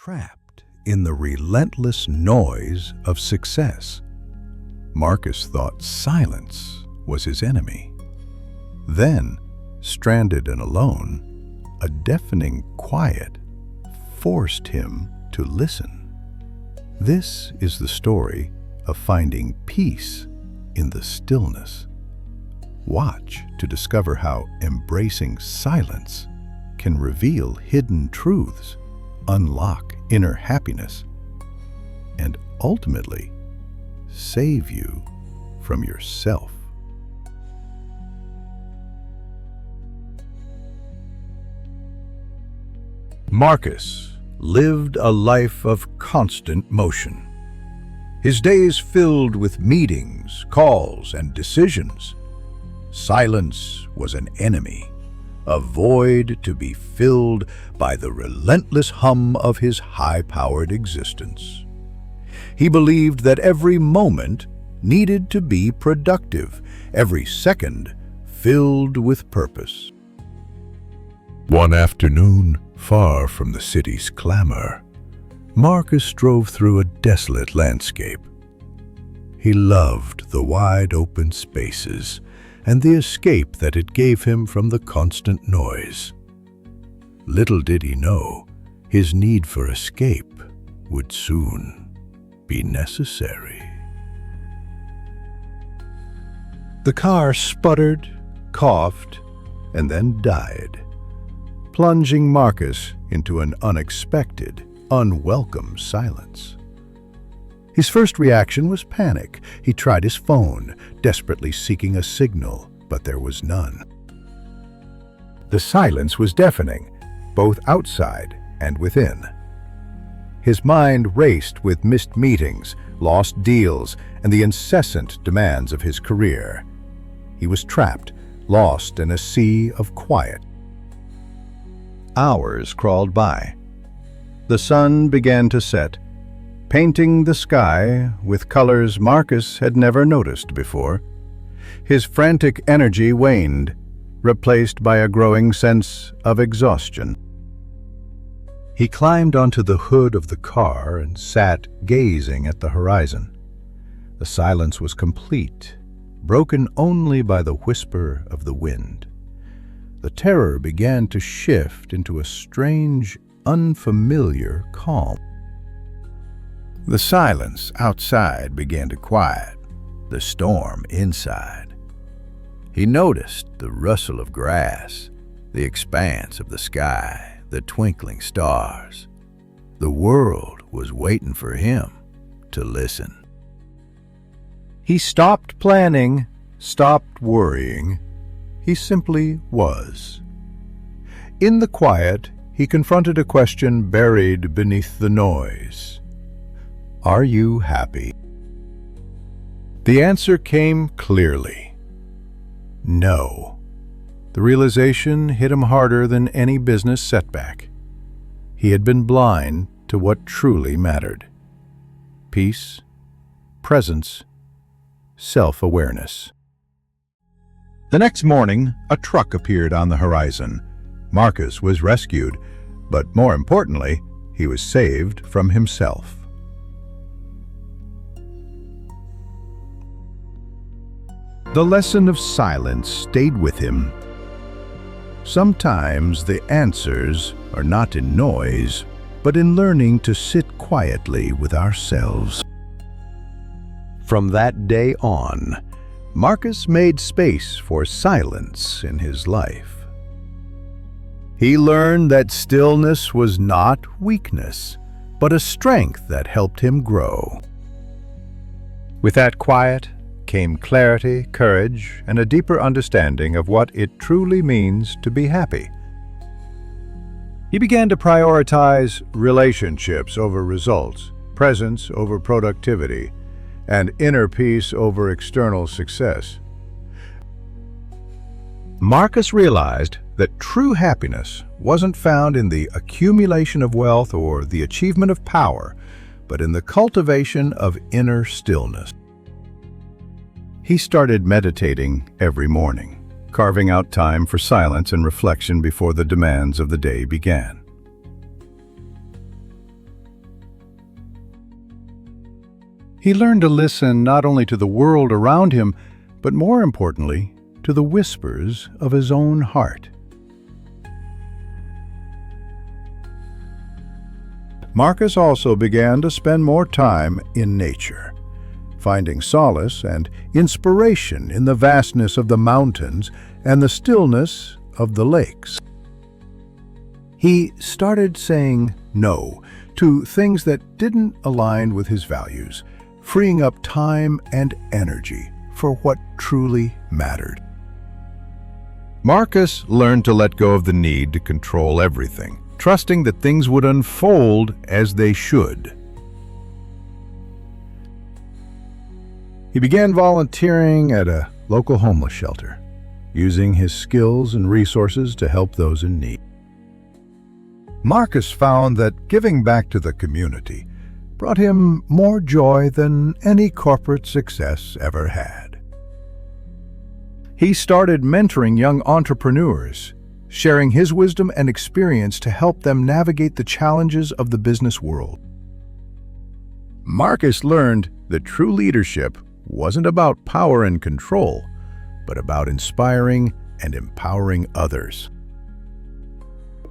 Trapped in the relentless noise of success, Marcus thought silence was his enemy. Then, stranded and alone, a deafening quiet forced him to listen. This is the story of finding peace in the stillness. Watch to discover how embracing silence can reveal hidden truths, unlock inner happiness, and ultimately save you from yourself. Marcus lived a life of constant motion. His days filled with meetings, calls, and decisions. Silence was an enemy, a void to be filled by the relentless hum of his high-powered existence. He believed that every moment needed to be productive, every second filled with purpose. One afternoon, far from the city's clamor, Marcus drove through a desolate landscape. He loved the wide-open spaces and the escape that it gave him from the constant noise. Little did he know, his need for escape would soon be necessary. The car sputtered, coughed, and then died, plunging Marcus into an unexpected, unwelcome silence. His first reaction was panic. He tried his phone, desperately seeking a signal, but there was none. The silence was deafening, both outside and within. His mind raced with missed meetings, lost deals, and the incessant demands of his career. He was trapped, lost in a sea of quiet. Hours crawled by. The sun began to set, painting the sky with colors Marcus had never noticed before. His frantic energy waned, replaced by a growing sense of exhaustion. He climbed onto the hood of the car and sat gazing at the horizon. The silence was complete, broken only by the whisper of the wind. The terror began to shift into a strange, unfamiliar calm. The silence outside began to quiet, the storm inside. He noticed the rustle of grass, the expanse of the sky, the twinkling stars. The world was waiting for him to listen. He stopped planning, stopped worrying. He simply was. In the quiet, he confronted a question buried beneath the noise. Are you happy? The answer came clearly. No. The realization hit him harder than any business setback. He had been blind to what truly mattered. Peace, presence, self-awareness. The next morning, a truck appeared on the horizon. Marcus was rescued, but more importantly, he was saved from himself. The lesson of silence stayed with him. Sometimes the answers are not in noise, but in learning to sit quietly with ourselves. From that day on, Marcus made space for silence in his life. He learned that stillness was not weakness, but a strength that helped him grow. With that quiet came clarity, courage, and a deeper understanding of what it truly means to be happy. He began to prioritize relationships over results, presence over productivity, and inner peace over external success. Marcus realized that true happiness wasn't found in the accumulation of wealth or the achievement of power, but in the cultivation of inner stillness. He started meditating every morning, carving out time for silence and reflection before the demands of the day began. He learned to listen not only to the world around him, but more importantly, to the whispers of his own heart. Marcus also began to spend more time in nature, finding solace and inspiration in the vastness of the mountains and the stillness of the lakes. He started saying no to things that didn't align with his values, freeing up time and energy for what truly mattered. Marcus learned to let go of the need to control everything, trusting that things would unfold as they should. He began volunteering at a local homeless shelter, using his skills and resources to help those in need. Marcus found that giving back to the community brought him more joy than any corporate success ever had. He started mentoring young entrepreneurs, sharing his wisdom and experience to help them navigate the challenges of the business world. Marcus learned that true leadership wasn't about power and control, but about inspiring and empowering others.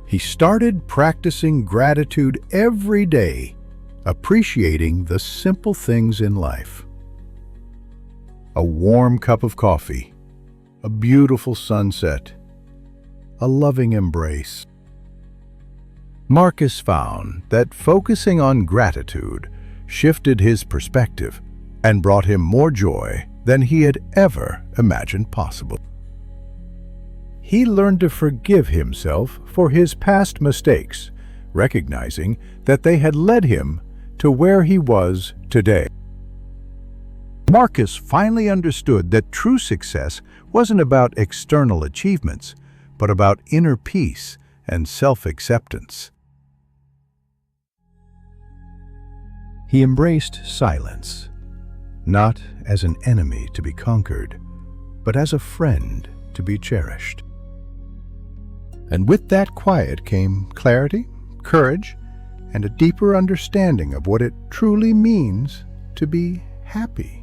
He started practicing gratitude every day, appreciating the simple things in life. A warm cup of coffee, a beautiful sunset, a loving embrace. Marcus found that focusing on gratitude shifted his perspective and brought him more joy than he had ever imagined possible. He learned to forgive himself for his past mistakes, recognizing that they had led him to where he was today. Marcus finally understood that true success wasn't about external achievements, but about inner peace and self-acceptance. He embraced silence, not as an enemy to be conquered, but as a friend to be cherished. And with that quiet came clarity, courage, and a deeper understanding of what it truly means to be happy.